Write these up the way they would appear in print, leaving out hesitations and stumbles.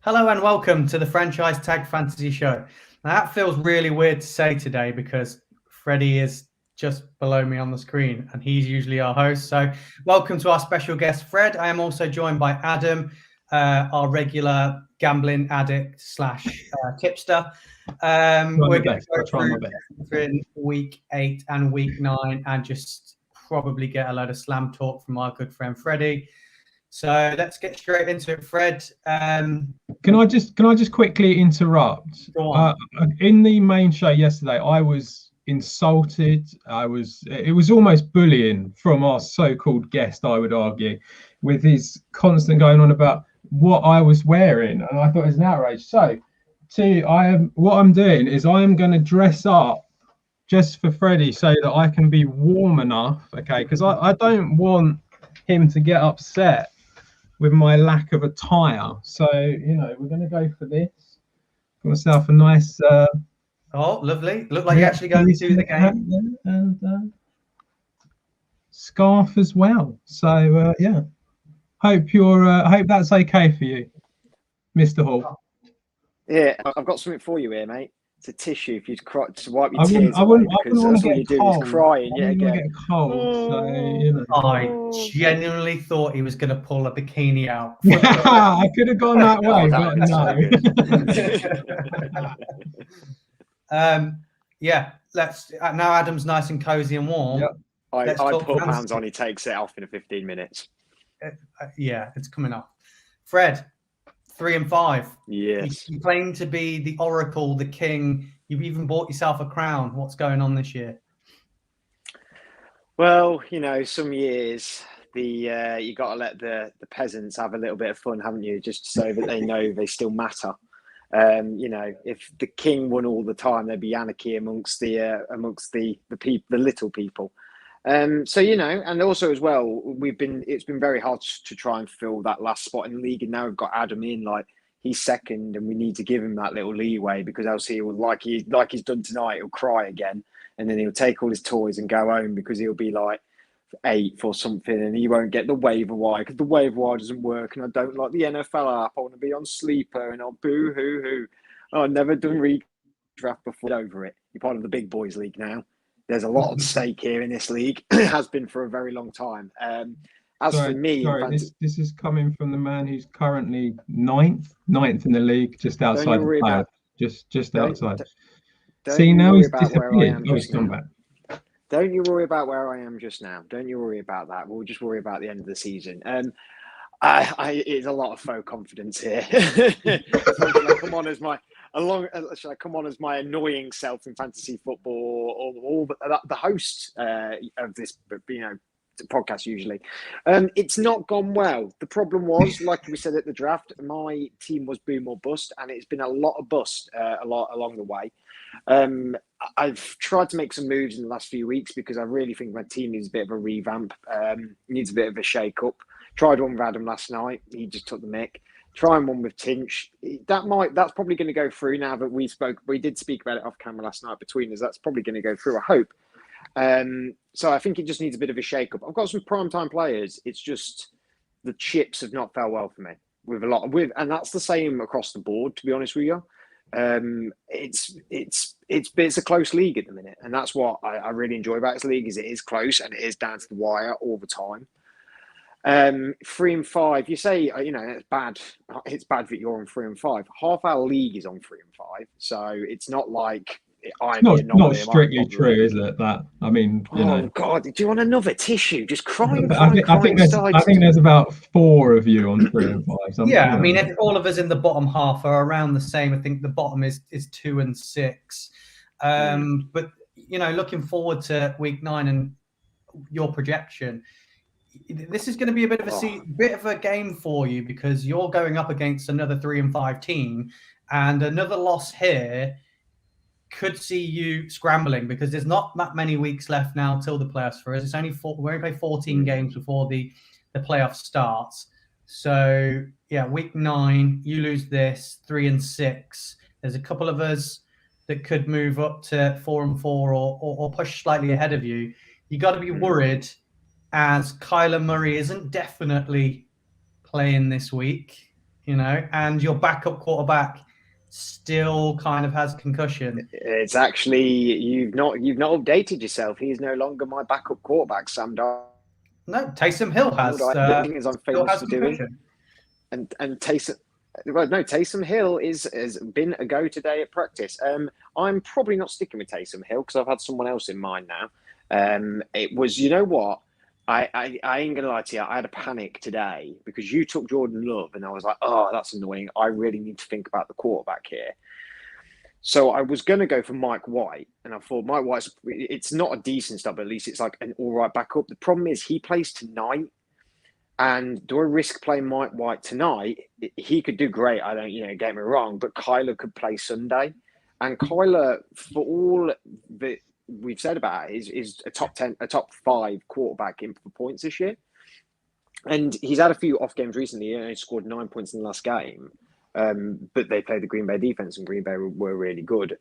Hello and welcome to the Franchise Tag Fantasy Show. Now that feels really weird to say today because Freddie is just below me on the screen and he's usually our host. So welcome to our special guest, Fred. I am also joined by Adam, our regular gambling addict slash tipster. We're going to go through week 8 and week 9 and just probably get a load of slam talk from our good friend Freddie. So let's get straight into it, Fred. Can I just quickly interrupt? Go on. In the main show yesterday, I was insulted. It was almost bullying from our so-called guest, I would argue, with his constant going on about what I was wearing, and I thought it was an outrage. So, what I'm doing is I am going to dress up just for Freddie so that I can be warm enough, okay? Because I don't want him to get upset with my lack of attire. So, we're going to go for this. Got myself a nice... oh, lovely. Look like you're actually going to the game. And scarf as well. So, yeah. Hope that's okay for you, Mr. Hall. Yeah, I've got something for you here, mate. It's a tissue if you'd cry to wipe your tears away, because that's all you do is crying. Yeah, again. Get cold, so, I genuinely thought he was going to pull a bikini out. I could have gone that way, but no. Yeah, let's. Now Adam's nice and cozy and warm. Yep. I put pants on. He takes it off in 15 minutes. Yeah, it's coming off. Fred, 3 and 5. Yes. You claim to be the oracle, the king. You've even bought yourself a crown. What's going on this year? Well, some years you got to let the peasants have a little bit of fun, haven't you? Just so that they know they still matter. If the king won all the time, there'd be anarchy amongst the people, the little people. And also as well, it's been very hard to try and fill that last spot in the league, and now we've got Adam in, like he's second, and we need to give him that little leeway, because else he will, like he's done tonight, he'll cry again, and then he'll take all his toys and go home because he'll be like 8th or something, and he won't get the waiver wire because the waiver wire doesn't work, and I don't like the NFL app. I want to be on Sleeper, and I'll boo hoo hoo. I've never done redraft before. Over it. You're part of the big boys league now. There's a lot at stake here in this league. It has been for a very long time. For me, this is coming from the man who's currently ninth in the league, just outside the playoff, just outside. See, now he's disappeared. Oh, he's come back. Don't you worry about where I am just now. Don't you worry about that. We'll just worry about the end of the season. It's a lot of faux confidence here. Should I come on as my annoying self in fantasy football, or the host of this, podcast usually? It's not gone well. The problem was, like we said at the draft, my team was boom or bust, and it's been a lot of bust a lot along the way. I've tried to make some moves in the last few weeks because I really think my team needs a bit of a revamp, needs a bit of a shake up. Tried one with Adam last night. He just took the mick. Trying one with Tinch. That's probably going to go through now that we did speak about it off camera last night between us. That's probably going to go through, I hope. So I think it just needs a bit of a shake up. I've got some primetime players. It's just the chips have not felt well for me and that's the same across the board, to be honest with you. It's a close league at the minute, and that's what I really enjoy about this league, is it is close and it is down to the wire all the time. 3 and 5, you say, it's bad. It's bad that you're on 3 and 5. Half our league is on 3 and 5, so it's not like not strictly true, is it? That, I mean, God, do you want another tissue? Just crying. I think there's about 4 of you on 3 and 5. Yeah, I mean, if all of us in the bottom half are around the same, I think the bottom is 2 and 6. But looking forward to week 9 and your projection, this is going to be a bit of a game for you, because you're going up against another 3 and 5 team, and another loss here could see you scrambling, because there's not that many weeks left now till the playoffs for us. It's only we only play 14 games before the playoff starts. So yeah, week 9, you lose this 3 and 6. There's a couple of us that could move up to 4 and 4 or push slightly ahead of you. You got to be worried, as Kyler Murray isn't definitely playing this week. and your backup quarterback still kind of has concussion. It's actually you've not updated yourself. He's no longer my backup quarterback, Sam Darnold. No, Taysom Hill has. As I'm famous for doing. And Taysom, well, no, Taysom Hill has been a go today at practice. I'm probably not sticking with Taysom Hill because I've had someone else in mind now. It was, you know what? I ain't gonna lie to you. I had a panic today because you took Jordan Love, and I was like, oh, that's annoying. I really need to think about the quarterback here. So I was going to go for Mike White, and I thought Mike White's, it's not a decent start, but at least it's like an all right backup. The problem is he plays tonight, and do I risk playing Mike White tonight? He could do great. I don't, get me wrong, but Kyler could play Sunday, and Kyler, for all that we've said about it, is a top 5 quarterback in for points this year, and he's had a few off games recently. He only scored 9 points in the last game. But they played the Green Bay defense, and Green Bay were really good.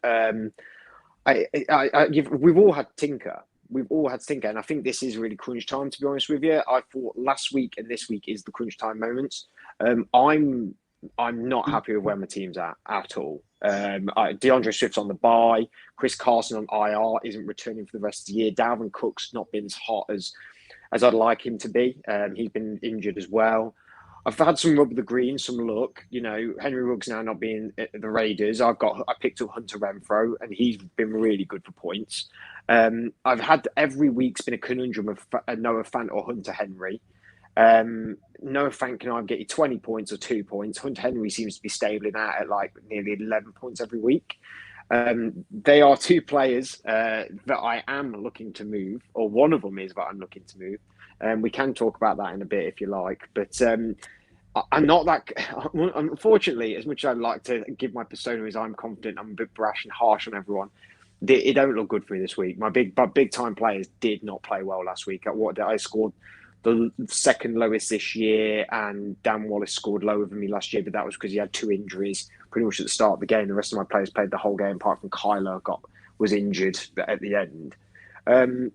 We've all had Tinker. And I think this is really crunch time, to be honest with you. I thought last week and this week is the crunch time moments. I'm not happy with where my team's at all. DeAndre Swift's on the bye. Chris Carson on IR, isn't returning for the rest of the year. Dalvin Cook's not been as hot as I'd like him to be. He's been injured as well. I've had some rub of the green, some luck. Henry Ruggs now not being at the Raiders. I picked up Hunter Renfro, and he's been really good for points. I've had every week's been a conundrum of Noah Fant or Hunter Henry. Noah Fant can either get you 20 points or 2 points. Hunter Henry seems to be stabling out at like nearly 11 points every week. They are 2 players that I am looking to move, or one of them is that I'm looking to move. We can talk about that in a bit if you like, but I'm not that. Unfortunately, as much as I'd like to give my persona as I'm confident, I'm a bit brash and harsh on everyone. It don't look good for me this week. My big time players did not play well last week. I scored the second lowest this year, and Dan Wallace scored lower than me last year, but that was because he had 2 injuries pretty much at the start of the game. The rest of my players played the whole game, apart from Kyler was injured at the end. You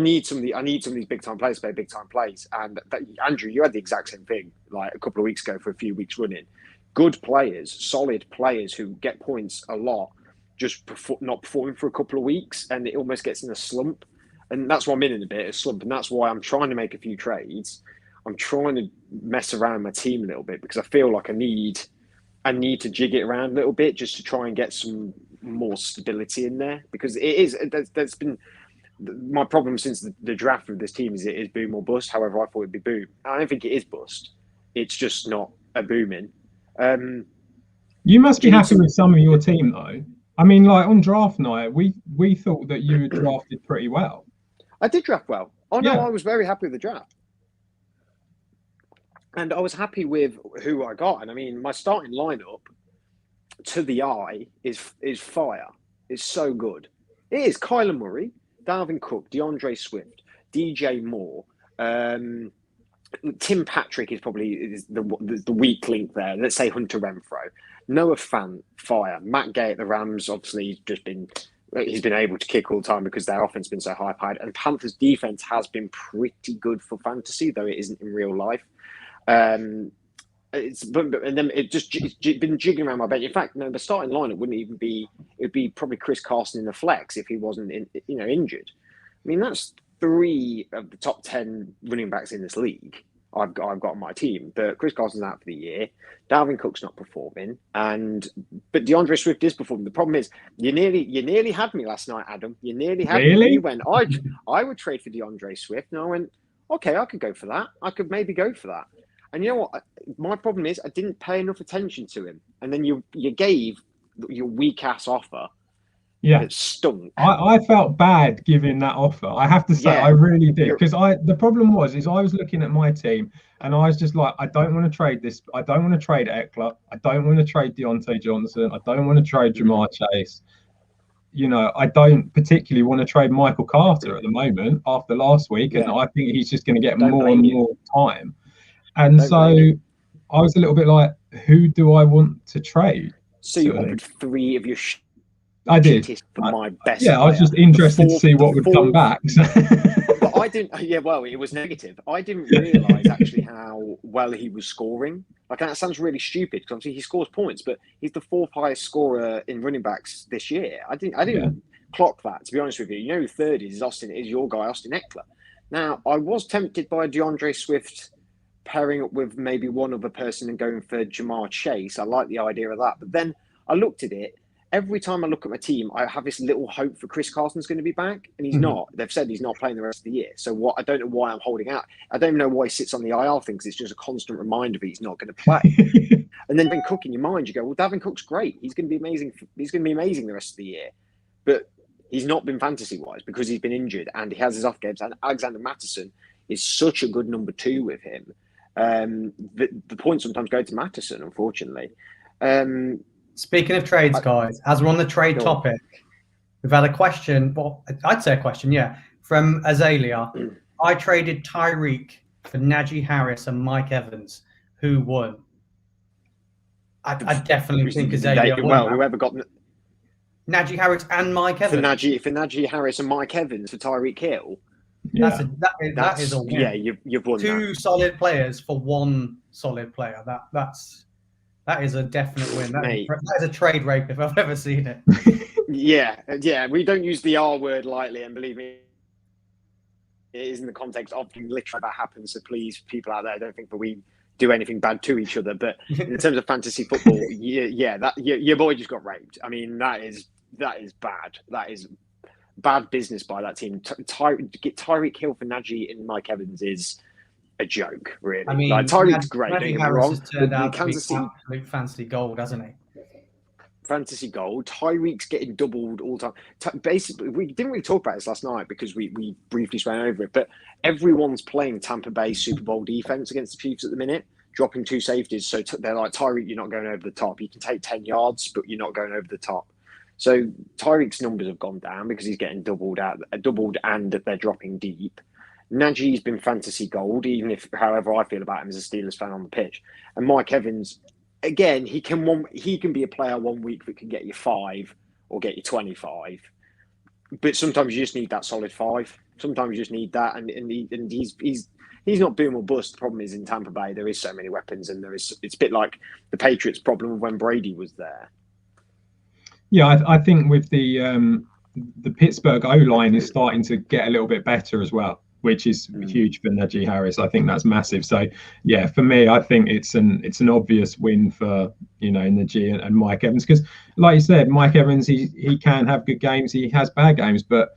need some of these big time players to play big time plays. And Andrew, you had the exact same thing like a couple of weeks ago for a few weeks running. Good players, solid players who get points a lot, just not performing for a couple of weeks, and it almost gets in a slump. And that's why I'm in a bit of a slump, and that's why I'm trying to make a few trades. I'm trying to mess around my team a little bit because I feel like I need to jig it around a little bit just to try and get some more stability in there, because there's been my problem since the draft of this team is it is boom or bust. However, I thought it'd be boom. I don't think it is bust. It's just not a booming. You must be happy with some of your team though. I mean, like on draft night, we thought that you had drafted pretty well. I did draft well. Oh no, I was very happy with the draft. And I was happy with who I got. And I mean, my starting lineup to the eye is fire. It's so good. It is Kyler Murray, Dalvin Cook, DeAndre Swift, DJ Moore. Tim Patrick is probably the weak link there. Let's say Hunter Renfro. Noah Fant, fire. Matt Gay at the Rams, obviously, he's been able to kick all the time because their offense has been so high-powered. And Panthers' defense has been pretty good for fantasy, though it isn't in real life. And then it's been jigging around my bench. In fact, the starting lineup wouldn't even be. It'd be probably Chris Carson in the flex if he wasn't injured. I mean, that's 3 of the top 10 running backs in this league. I've got on my team, but Chris Carson's out for the year. Dalvin Cook's not performing, but DeAndre Swift is performing. The problem is, you nearly had me last night, Adam. You nearly had me. You went, I would trade for DeAndre Swift, and I went, okay, I could go for that. I could maybe go for that. And you know what? My problem is I didn't pay enough attention to him. And then you gave your weak ass offer. Yeah, it stunk. I felt bad giving that offer. I have to say, I really did, because the problem was I was looking at my team and I was just like, I don't want to trade this. I don't want to trade Eckler. I don't want to trade Deontay Johnson. I don't want to trade Jamar Chase. I don't particularly want to trade Michael Carter at the moment after last week, and I think he's just going to get more and more time. And I was a little bit like, who do I want to trade? So you offered 3 of your I did. For my best I was just interested to see what would come back. But I didn't. Yeah, well, it was negative. I didn't realise actually how well he was scoring. Like that sounds really stupid because obviously he scores points, but he's the 4th highest scorer in running backs this year. I didn't clock that, to be honest with you. You know who third is your guy Austin Eckler. Now I was tempted by DeAndre Swift pairing up with maybe one other person and going for Jamar Chase. I like the idea of that, but then I looked at it. Every time I look at my team, I have this little hope for Chris Carson's going to be back, and he's not. They've said he's not playing the rest of the year. So what? I don't know why I'm holding out. I don't even know why he sits on the IR thing, because it's just a constant reminder that he's not going to play. And then Dalvin Cook in your mind, you go, well, Dalvin Cook's great. He's going to be amazing. He's going to be amazing the rest of the year. But he's not been fantasy-wise because he's been injured, and he has his off games. And Alexander Mattison is such a good number 2 with him. The points sometimes go to Mattison, unfortunately. Speaking of trades, guys, as we're on the trade topic, we've had a question. Well, I'd say a question, yeah, from Azalea. I traded Tyreek for Najee Harris and Mike Evans. Who won? I definitely think Azalea won. Well, whoever got Najee Harris and Mike Evans. For Najee Harris and Mike Evans for Tyreek Hill. Yeah. That is a win. Yeah, you've won. 2 solid players for 1 solid player. That is a definite win. That is a trade rape if I've ever seen it. Yeah. We don't use the R word lightly, and believe me, it is in the context of literally that happens. So please, people out there, don't think that we do anything bad to each other. But in terms of fantasy football, that your boy just got raped. I mean, that is bad. That is bad business by that team. Get Tyreek Hill for Najee and Mike Evans is a joke, really. I mean, like, Tyreek's great. Don't get me wrong. Kansas City, absolute fantasy gold, hasn't he? Fantasy gold. Tyreek's getting doubled all the time. Basically, we didn't really talk about this last night because we briefly swam over it. But everyone's playing Tampa Bay Super Bowl defense against the Chiefs at the minute, dropping 2 safeties. So they're like, Tyreek, you're not going over the top. You can take 10 yards, but you're not going over the top. So Tyreek's numbers have gone down because he's getting doubled, and they're dropping deep. Najee's been fantasy gold, even if, however I feel about him as a Steelers fan on the pitch. And Mike Evans, again, he can be a player 1 week that can get you 5 or get you 25. But sometimes you just need that solid 5. Sometimes you just need that, and he's not boom or bust. The problem is in Tampa Bay there is so many weapons, and it's a bit like the Patriots' problem when Brady was there. Yeah, I think with the Pittsburgh O-line is starting to get a little bit better as well, which is huge for Najee Harris. I think that's massive. So yeah, for me, I think it's an obvious win for Najee and Mike Evans, because like you said, Mike Evans, he can have good games, he has bad games, but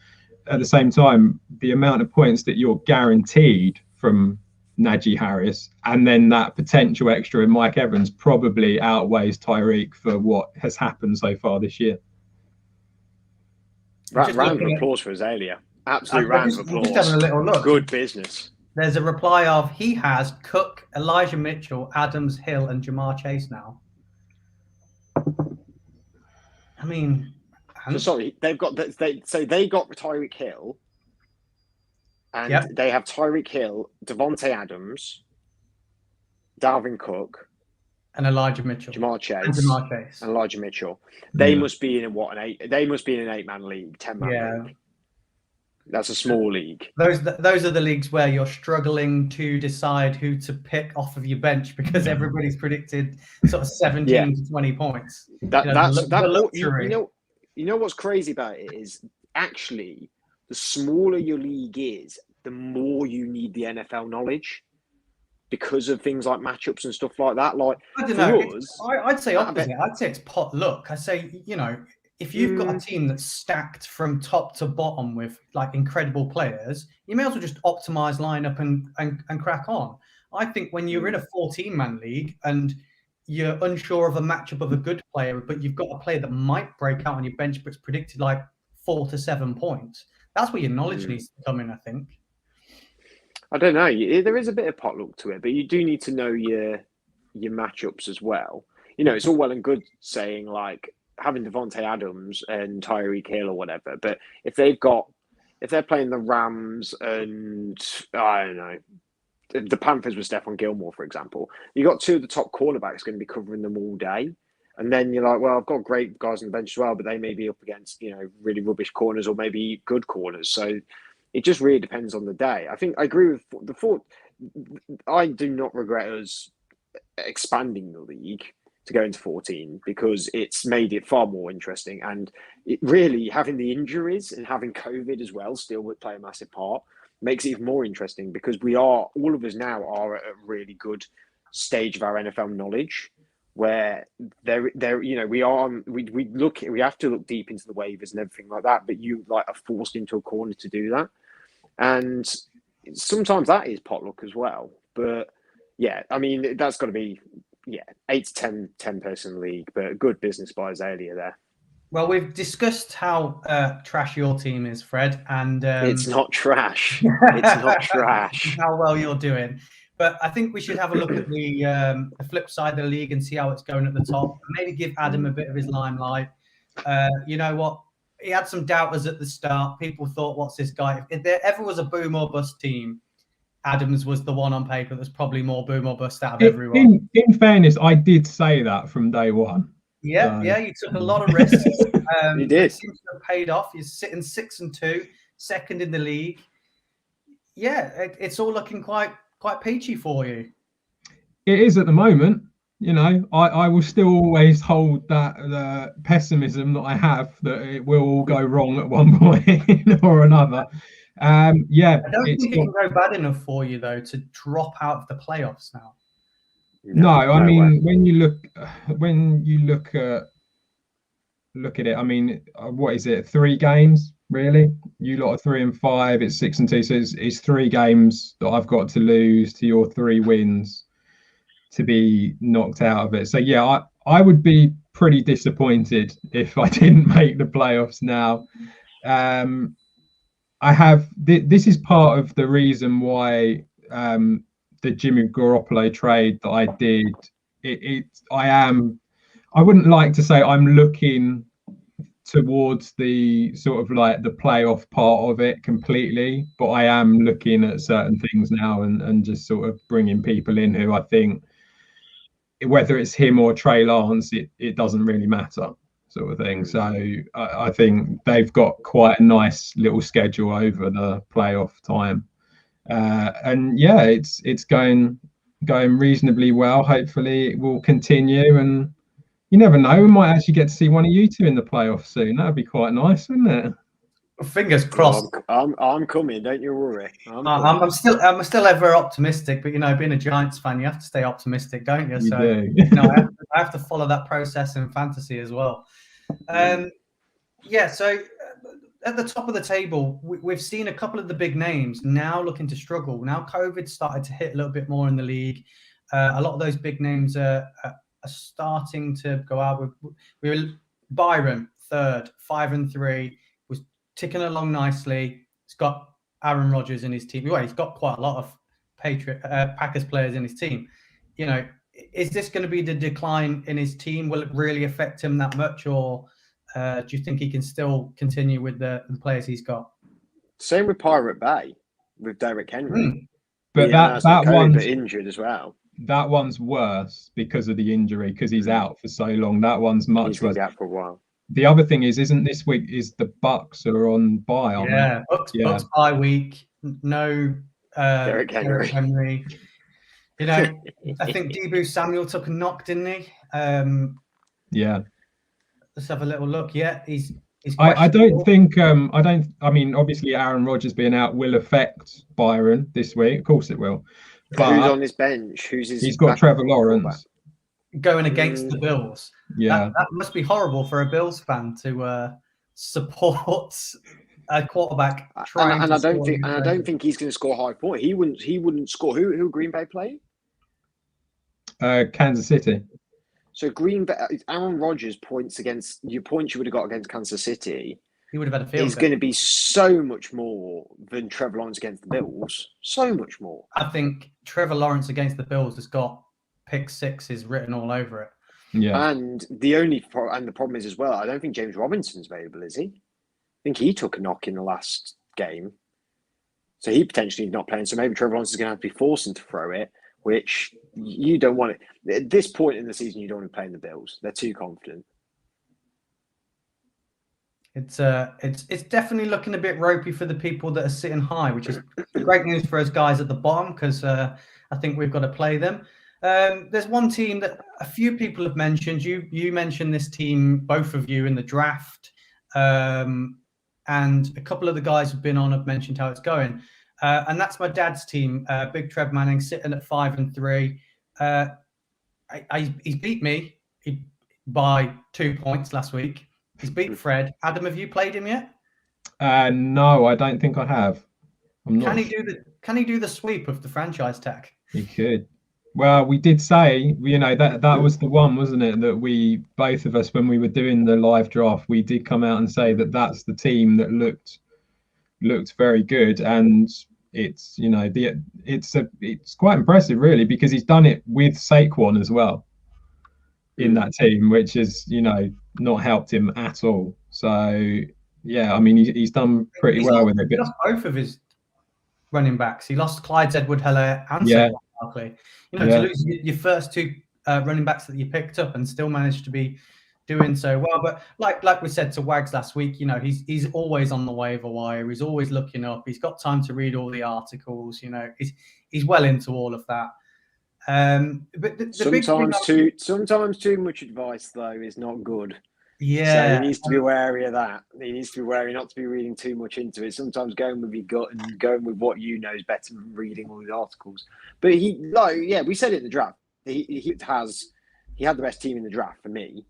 at the same time, the amount of points that you're guaranteed from Najee Harris and then that potential extra in Mike Evans probably outweighs Tyreek for what has happened so far this year. Round of applause for Azalea. Absolute round of applause. Just having a little look. Good business. There's a reply of he has Cook, Elijah Mitchell, Adams, Hill, and Jamar Chase now. I mean, so sorry, they got Tyreek Hill, and they have Tyreek Hill, Devontae Adams, Dalvin Cook, and Elijah Mitchell, Jamar Chase, and Elijah Mitchell. They must be in an 8-man league, 10-man league. That's a small league. Those are the leagues where you're struggling to decide who to pick off of your bench because everybody's predicted sort of 17 to 20 points. You know what's crazy about it is actually the smaller your league is, the more you need the NFL knowledge because of things like matchups and stuff like that. Like, I don't know. I'd say opposite. I'd say it's pot luck. I say, if you've got a team that's stacked from top to bottom with like incredible players, you may as well just optimize lineup and crack on. I think when you're in a 14-man league and you're unsure of a matchup of a good player, but you've got a player that might break out on your bench, but it's predicted like 4 to 7 points. That's where your knowledge needs to come in, I think. I don't know. There is a bit of pot luck to it, but you do need to know your matchups as well. It's all well and good saying like having Devontae Adams and Tyreek Hill or whatever, but if they're playing the Rams and I don't know, the Panthers with Stephon Gilmore, for example, you got 2 of the top cornerbacks going to be covering them all day. And then you're like, well, I've got great guys on the bench as well, but they may be up against, really rubbish corners or maybe good corners. So it just really depends on the day. I think I agree with the thought. I do not regret us expanding the league to go into 14 because it's made it far more interesting, and it really having the injuries and having COVID as well still would play a massive part, makes it even more interesting because all of us now are at a really good stage of our NFL knowledge where we have to look deep into the waivers and everything like that, but you like are forced into a corner to do that. And sometimes that is potluck as well. But yeah, I mean, that's got to be 8 to 10 person league, but good business by Azalea there. Well, we've discussed how trash your team is, Fred, and it's not trash. It's not trash. How well you're doing. But I think we should have a look at the flip side of the league and see how it's going at the top. And maybe give Adam a bit of his limelight. You know what? He had some doubters at the start. People thought, what's this guy? If there ever was a boom or bust team, Adams was the one on paper that's probably more boom or bust out of everyone. In fairness, I did say that from day one. Yeah, you took a lot of risks. You did. It seems to have paid off. You're sitting 6-2, second in the league. Yeah, it's all looking quite peachy for you. It is at the moment. You know, I will still always hold that pessimism that I have that it will all go wrong at one point or another. I don't think it can go bad enough for you though to drop out of the playoffs now. No, I mean when you look at it, I mean, what is it? 3 games, really? You lot are 3 and 5. It's 6 and 2, so it's 3 games that I've got to lose to your 3 wins to be knocked out of it. So yeah, I would be pretty disappointed if I didn't make the playoffs now. This is part of the reason why the Jimmy Garoppolo trade that I did. I wouldn't like to say I'm looking towards the sort of like the playoff part of it completely, but I am looking at certain things now and just sort of bringing people in who I think, whether it's him or Trey Lance, it doesn't really matter, sort of thing. So I think they've got quite a nice little schedule over the playoff time, and yeah, it's going reasonably well. Hopefully, it will continue, and you never know, we might actually get to see one of you two in the playoffs soon. That'd be quite nice, wouldn't it? Fingers crossed. I'm coming. Don't you worry. I'm still ever optimistic, but you know, being a Giants fan, you have to stay optimistic, don't you? So do. You know, I have to follow that process in fantasy as well. So at the top of the table, we've seen a couple of the big names now looking to struggle. Now COVID started to hit a little bit more in the league. A lot of those big names are starting to go out. We were Byron third, 5 and 3. Ticking along nicely. He's got Aaron Rodgers in his team. Well, he's got quite a lot of Packers players in his team. You know, is this going to be the decline in his team? Will it really affect him that much, or do you think he can still continue with the players he's got? Same with Pirate Bay with Derrick Henry, but that one's injured as well. That one's worse because of the injury, because he's out for so long. That one's much worse. He's out for a while. The other thing isn't this week is the Bucks are on bye, aren't they? Bucks bye week. No Derrick Henry. You know, I think Deebo Samuel took a knock, didn't he? Yeah. Let's have a little look. Yeah, he's I don't think I mean obviously Aaron Rodgers being out will affect Byron this week. Of course it will. But who's on his bench? He's got Trevor Lawrence going against the Bills. Yeah, that must be horrible for a Bills fan to support a quarterback trying. And I don't think he's going to score high point. He wouldn't score. Who Green Bay playing? Kansas City. So Green Bay, Aaron Rodgers points you would have got against Kansas City. He would have had a field. He's going to be so much more than Trevor Lawrence against the Bills. So much more. I think Trevor Lawrence against the Bills has got pick sixes written all over it. Yeah. And the problem is as well, I don't think James Robinson's available, is he? I think he took a knock in the last game. So he potentially not playing. So maybe Trevor Lawrence is going to have to be forcing to throw it, which you don't want it. At this point in the season, you don't want to play in the Bills. They're too confident. It's definitely looking a bit ropey for the people that are sitting high, which is great news for us guys at the bottom, because I think we've got to play them. There's one team that a few people have mentioned. You mentioned this team, both of you, in the draft, and a couple of the guys who've been on have mentioned how it's going, and that's my dad's team. Big Trev Manning sitting at 5-3. He's beat me by 2 points last week. He's beat Fred. Adam, have you played him yet? No, I don't think I have. Can he do the sweep of the franchise tag? He could. Well, we did say, that was the one, wasn't it? That we, both of us, when we were doing the live draft, we did come out and say that that's the team that looked very good, and it's it's quite impressive, really, because he's done it with Saquon as well in that team, which has not helped him at all. So yeah, I mean, he's done pretty well with it. He lost both of his running backs. He lost Clyde Edward-Helaire and Saquon Barkley. To lose your first two running backs that you picked up and still managed to be doing so well. But like we said to Wags last week, he's always on the waiver wire. He's always looking up. He's got time to read all the articles. He's well into all of that. But sometimes too much advice though is not good. Yeah, so he needs to be wary of that. He needs to be wary not to be reading too much into it. Sometimes going with your gut and going with what you know is better than reading all the articles. But we said it in the draft. He had the best team in the draft for me,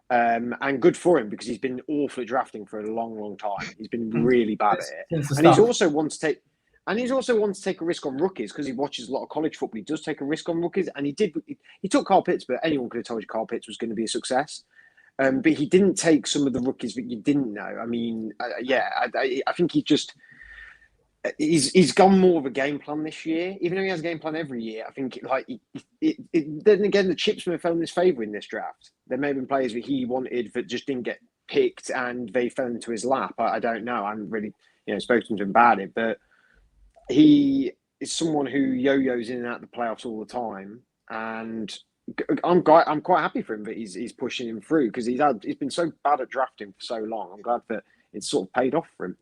and good for him, because he's been awful at drafting for a long, long time. He's been really bad at it, and he's also one to take. And he's also one to take a risk on rookies, because he watches a lot of college football. He does take a risk on rookies, and he did. He took Kyle Pitts, but anyone could have told you Kyle Pitts was going to be a success. But he didn't take some of the rookies that you didn't know. I mean, I think he's gone more of a game plan this year, even though he has a game plan every year. I think then again, the chips may have fell in his favour in this draft. There may have been players that he wanted that just didn't get picked, and they fell into his lap. I don't know. I haven't really spoken to him about it, but he is someone who yo-yos in and out of the playoffs all the time, and I'm quite happy for him that he's pushing him through, because he's been so bad at drafting for so long. I'm glad that it's sort of paid off for him.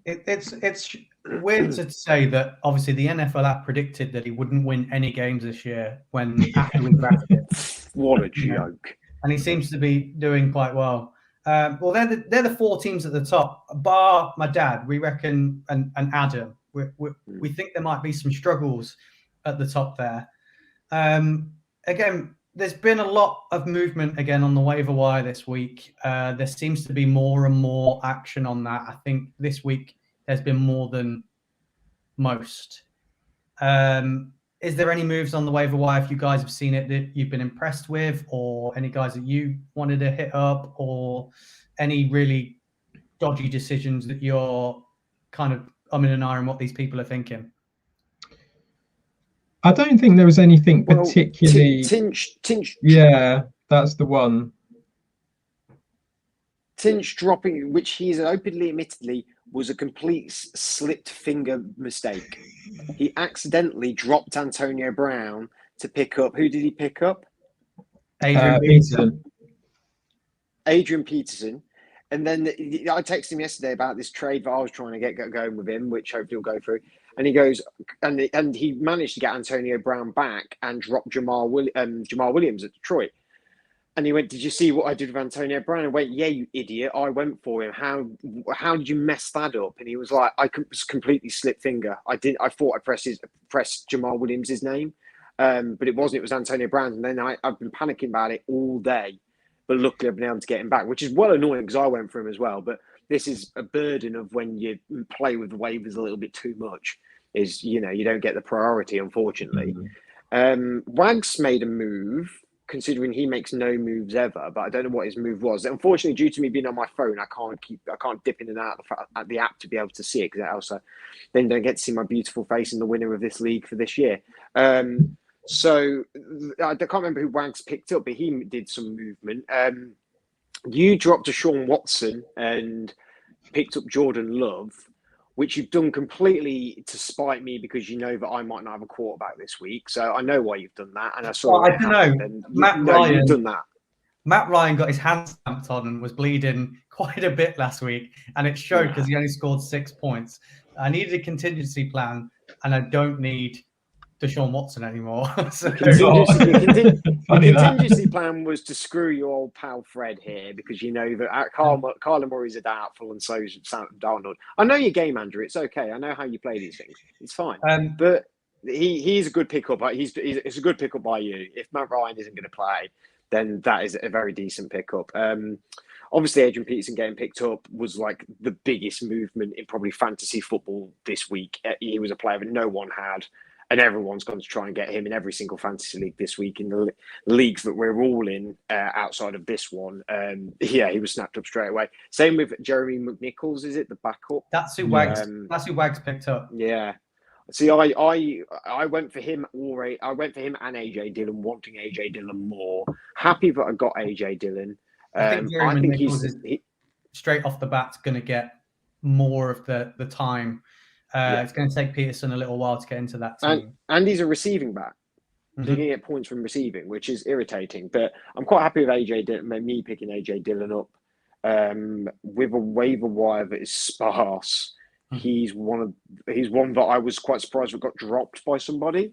It's weird to say that obviously the NFL app predicted that he wouldn't win any games this year after we drafted. What a joke! And he seems to be doing quite well. Well, they're the four teams at the top, bar my dad. We reckon, and Adam. We think there might be some struggles at the top there. Again, there's been a lot of movement again on the waiver wire this week. There seems to be more and more action on that. I think this week there's been more than most. Is there any moves on the waiver wire, if you guys have seen it, that you've been impressed with, or any guys that you wanted to hit up, or any really dodgy decisions that you're kind of umming and ahhing what these people are thinking? I don't think there was anything particularly. Tinch. Yeah, that's the one. Tinch dropping, which he's openly admittedly was a complete slipped finger mistake. He accidentally dropped Antonio Brown to pick up. Who did he pick up? Peterson. Adrian Peterson. And then I texted him yesterday about this trade that I was trying to get going with him, which hopefully will go through. And he goes, and he managed to get Antonio Brown back and drop Jamal Williams at Detroit. And he went, "Did you see what I did with Antonio Brown?" I went, "Yeah, you idiot. I went for him. How did you mess that up?" And he was like, "I completely slipped finger. I thought I pressed Jamal Williams' name, but it wasn't. It was Antonio Brown." And then I've been panicking about it all day. But luckily, I've been able to get him back, which is well annoying because I went for him as well. But this is a burden of when you play with the waivers a little bit too much, is, you don't get the priority, unfortunately. Wags made a move, considering he makes no moves ever, but I don't know what his move was. Unfortunately, due to me being on my phone, I can't dip in and out at the app to be able to see it, because else I then don't get to see my beautiful face in the winner of this league for this year. So I can't remember who Wags picked up, but he did some movement. You dropped Deshaun Watson and picked up Jordan Love, which you've done completely to spite me, because you know that I might not have a quarterback this week. So I know why you've done that, and I saw. Well, I don't know. Matt Ryan. You've done that. Matt Ryan got his hand stamped on and was bleeding quite a bit last week, and it showed because he only scored 6 points. I needed a contingency plan, and I don't need Deshaun Watson anymore. So, the contingency plan was to screw your old pal Fred here, because you know that Kyler Murray's a doubtful, and so is Sam Darnold. I know your game, Andrew. It's okay. I know how you play these things. It's fine. But he's a good pickup. It's a good pickup by you. If Matt Ryan isn't going to play, then that is a very decent pickup. Obviously, Adrian Peterson getting picked up was like the biggest movement in probably fantasy football this week. He was a player that no one had, and everyone's going to try and get him in every single fantasy league this week, in the leagues that we're all in outside of this one. He was snapped up straight away. Same with Jeremy McNichols, is it, the backup? That's who Wags picked up. Yeah. See, I went for him already. I went for him and AJ Dillon, wanting AJ Dillon more. Happy that I got AJ Dillon. I think he's straight off the bat going to get more of the time. It's going to take Peterson a little while to get into that team. And he's a receiving back. Mm-hmm. They're going to get points from receiving, which is irritating. But I'm quite happy with me picking AJ Dillon up with a waiver wire that is sparse. Mm-hmm. He's one that I was quite surprised that got dropped by somebody.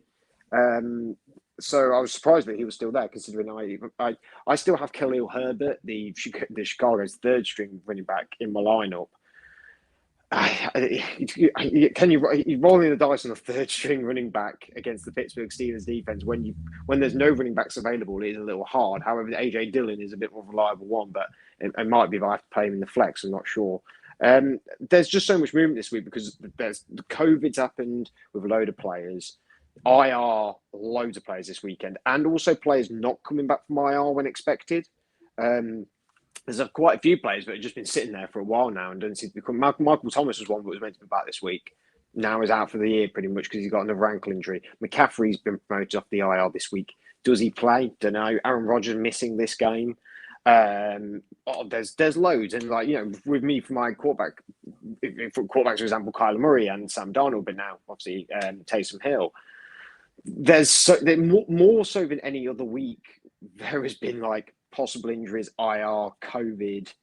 So I was surprised that he was still there, considering I still have Khalil Herbert, the Chicago's third string running back, in my lineup. Can you rolling the dice on a third string running back against the Pittsburgh Steelers defense when there's no running backs available? It is a little hard. However, AJ Dillon is a bit more reliable one, but it might be if I have to play him in the flex. I'm not sure. There's just so much movement this week because there's the COVID's happened with a load of players. IR, loads of players this weekend, and also players not coming back from IR when expected. There's quite a few players that have just been sitting there for a while now and don't seem to become. Michael Thomas was one that was meant to be back this week. Now he's out for the year pretty much because he's got another ankle injury. McCaffrey's been promoted off the IR this week. Does he play? Don't know. Aaron Rodgers missing this game. There's loads, and with me for my quarterback, for quarterbacks, for example, Kyler Murray and Sam Darnold, but now obviously Taysom Hill. There's more so than any other week. There has been possible injuries, IR, COVID,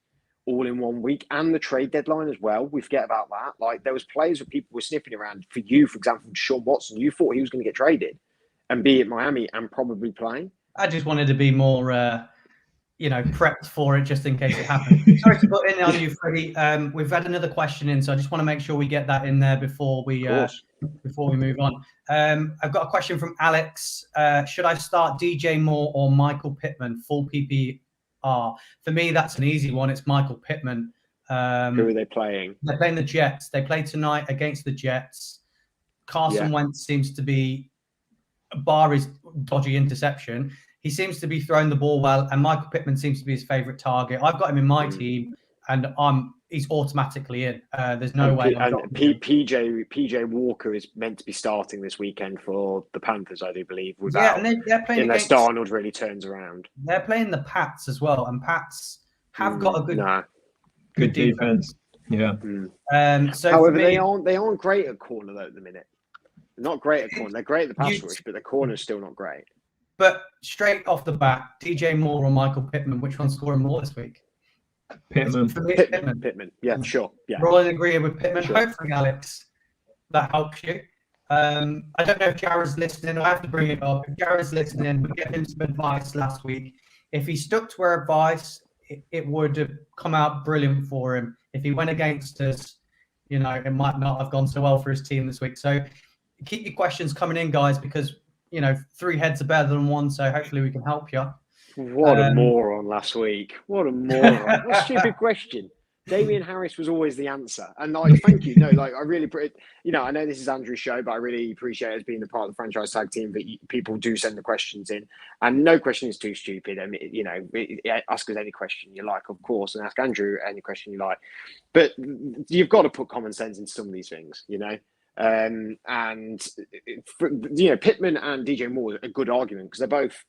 all in one week, and the trade deadline as well. We forget about that. There was players that people were sniffing around. For you, for example, Deshaun Watson, you thought he was going to get traded and be at Miami and probably playing. I just wanted to be more, prepped for it just in case it happened. Sorry to put in on you, Freddie. We've had another question in, so I just want to make sure we get that in there before we move on. I've got a question from Alex. Should I start DJ Moore or Michael Pittman full PPR? For me, that's an easy one. It's Michael Pittman. Who are they playing? They're playing the Jets. They play tonight against the Jets. Carson Wentz seems to be, bar his dodgy interception, he seems to be throwing the ball well, and Michael Pittman seems to be his favorite target. I've got him in my team, and he's automatically in. There's no way. And PJ Walker is meant to be starting this weekend for the Panthers, I do believe. And they're playing unless Darnold really turns around. They're playing the Pats as well, and Pats have got a good defense. Yeah. So however, they aren't great at corner though at the minute. They're not great at corner. They're great at the pass rush, but the corner's still not great. But straight off the bat, DJ Moore or Michael Pittman, which one's scoring more this week? Pittman. Pittman. Yeah, sure. Yeah. We're all in agreement with Pittman. Sure. Hopefully, Alex, that helps you. I don't know if Jared's listening. I have to bring it up. If Jared's listening, we gave him some advice last week. If he stuck to our advice, it would have come out brilliant for him. If he went against us, it might not have gone so well for his team this week. So keep your questions coming in, guys, because 3 heads are better than one, so hopefully we can help you. What a moron last week. What a moron. What a stupid question. Damian Harris was always the answer. And thank you. No, I really, I know this is Andrew's show, but I really appreciate it as being the part of the franchise tag team that people do send the questions in. And no question is too stupid. I mean, ask us any question you like, of course, and ask Andrew any question you like. But you've got to put common sense into some of these things, And Pittman and DJ Moore are a good argument because they're both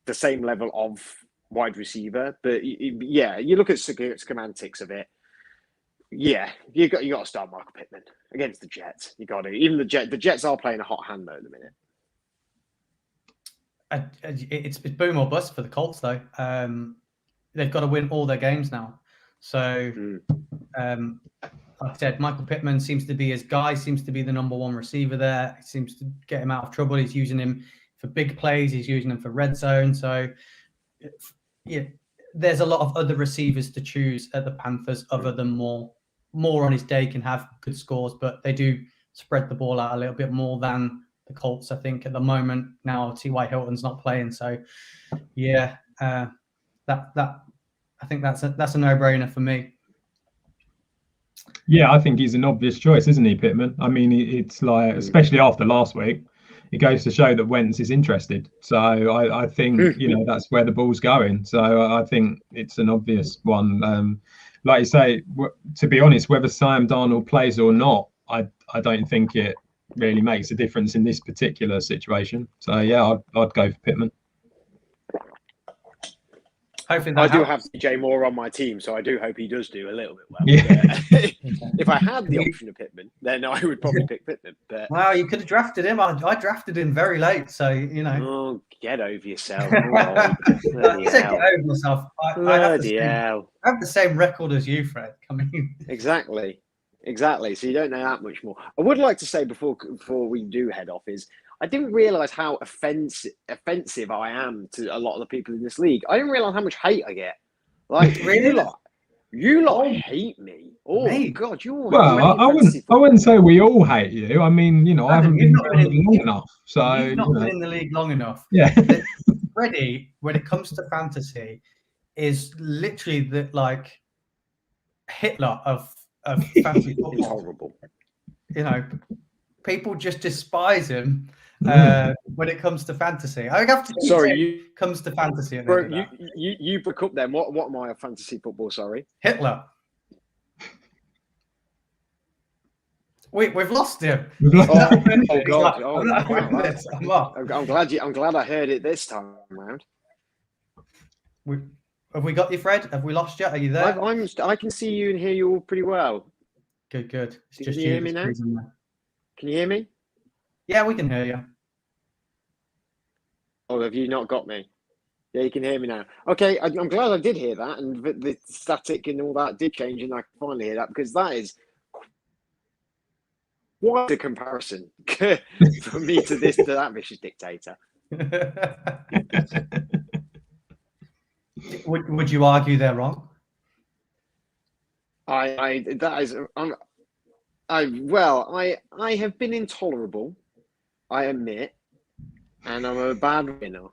the same level of wide receiver. But you look at semantics of it. Yeah, you got to start Michael Pittman against the Jets. You got to. Even the Jets are playing a hot hand though at the minute. It's boom or bust for the Colts though. they've got to win all their games now. So, like I said, Michael Pittman seems to be his guy. Seems to be the number one receiver there. It seems to get him out of trouble. He's using him for big plays. He's using him for red zone. So, yeah, there's a lot of other receivers to choose at the Panthers other than Moore. Moore on his day can have good scores, but they do spread the ball out a little bit more than the Colts, I think, at the moment. Now T.Y. Hilton's not playing, so yeah, I think that's a no-brainer for me. Yeah, I think he's an obvious choice, isn't he, Pittman? I mean, it's like, especially after last week, it goes to show that Wentz is interested. So I think, that's where the ball's going. So I think it's an obvious one. Like you say, to be honest, whether Sam Darnold plays or not, I don't think it really makes a difference in this particular situation. So yeah, I'd go for Pittman. Hopefully I do have DJ Moore on my team, so I do hope he does do a little bit well. Yeah. If I had the option of Pittman, then I would probably pick Pittman. But wow, you could have drafted him. I drafted him very late, so Oh, get over yourself! I said get over myself. I have the same record as you, Fred. I mean, exactly. So you don't know that much more. I would like to say before we do head off is I didn't realise how offensive I am to a lot of the people in this league. I didn't realise how much hate I get. Like really, you lot hate me. Oh me? God, you're well. I wouldn't say we all hate you. I mean, I haven't been long enough. So you've not been in the league long enough. Yeah. Freddie, when it comes to fantasy, is literally the Hitler of fantasy football. It's horrible. People just despise him when it comes to fantasy. I have to comes to fantasy. Bro, you broke up then. What am I of fantasy football? Sorry, Hitler. We've lost him. Oh God! I'm glad I heard it this time around. Have we got you, Fred? Have we lost you? Are you there? I can see you and hear you all pretty well. Good. It's Can you hear me now? Can you hear me? Yeah, we can hear you. Oh, have you not got me? Yeah, you can hear me now. Okay, I'm glad I did hear that, and the static and all that did change, and I can finally hear that because that is quite a comparison for me to that vicious dictator. Would you argue they're wrong? I have been intolerable, I admit, and I'm a bad winner.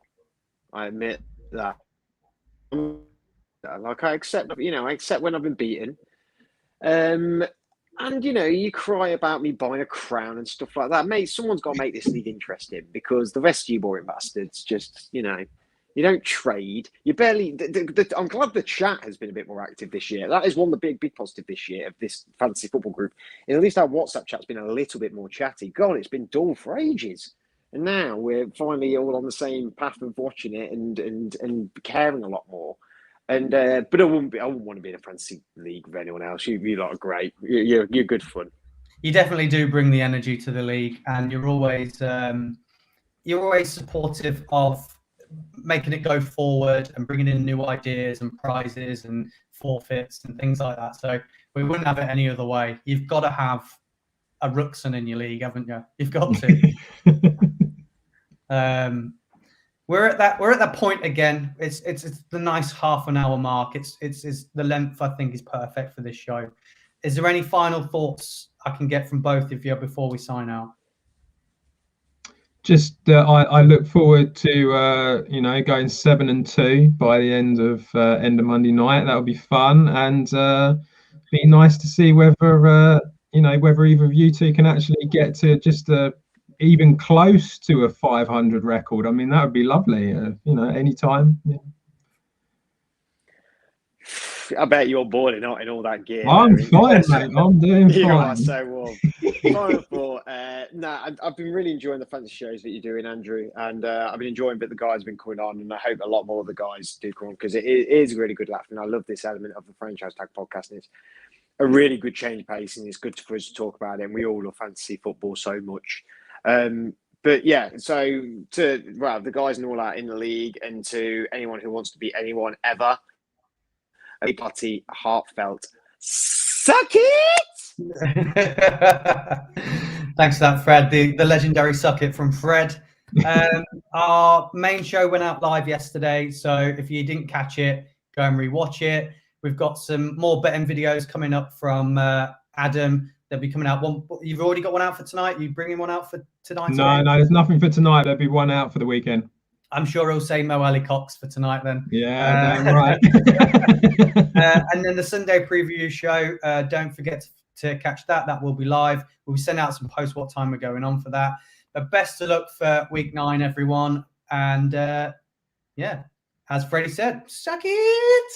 I admit that. Like I accept when I've been beaten. And you cry about me buying a crown and stuff like that. Mate, someone's got to make this league interesting because the rest of you boring bastards just, you don't trade. You barely. I'm glad the chat has been a bit more active this year. That is one of the big positive this year of this fantasy football group. Is at least our WhatsApp chat's been a little bit more chatty. God, it's been dull for ages, and now we're finally all on the same path of watching it and caring a lot more. And but I wouldn't want to be in a fantasy league with anyone else. You lot are great. You're good fun. You definitely do bring the energy to the league, and you're always supportive of making it go forward and bringing in new ideas and prizes and forfeits and things like that. So we wouldn't have it any other way. You've got to have a Ruxin in your league, haven't you? You've got to. We're at that point again. It's the nice half an hour mark. It's the length I think is perfect for this show. Is there any final thoughts I can get from both of you before we sign out? Just I look forward to going 7-2 by the end of Monday night. That'll be fun, and be nice to see whether either of you two can actually get to just even close to a 500 record. I mean, that would be lovely. Anytime. Yeah. I bet you're bored in all that gear. I'm fine, mate. I'm doing fine. You are so warm. I've been really enjoying the fantasy shows that you're doing, Andrew, and I've been enjoying the guys have been coming on, and I hope a lot more of the guys do come on because it is a really good laugh, and I love this element of the Franchise Tag podcast. And it's a really good change pace, and it's good for us to talk about it. And we all love fantasy football so much. But yeah, so to the guys and all that in the league, and to anyone who wants to beat anyone ever. a big party, heartfelt suck it. Thanks for that, Fred. The legendary suck it from Fred. Our main show went out live yesterday, so if you didn't catch it, go and rewatch it. We've got some more betting videos coming up from Adam. They'll be coming out. You've already got one out for tonight. You bringing one out for tonight? No, there's nothing for tonight. There'll be one out for the weekend. I'm sure he'll say Mo Ali Cox for tonight then. Yeah, damn right. And then the Sunday preview show, don't forget to catch that. That will be live. We'll send out some posts what time we're going on for that. But best of luck for week 9, everyone. And yeah, as Freddie said, suck it.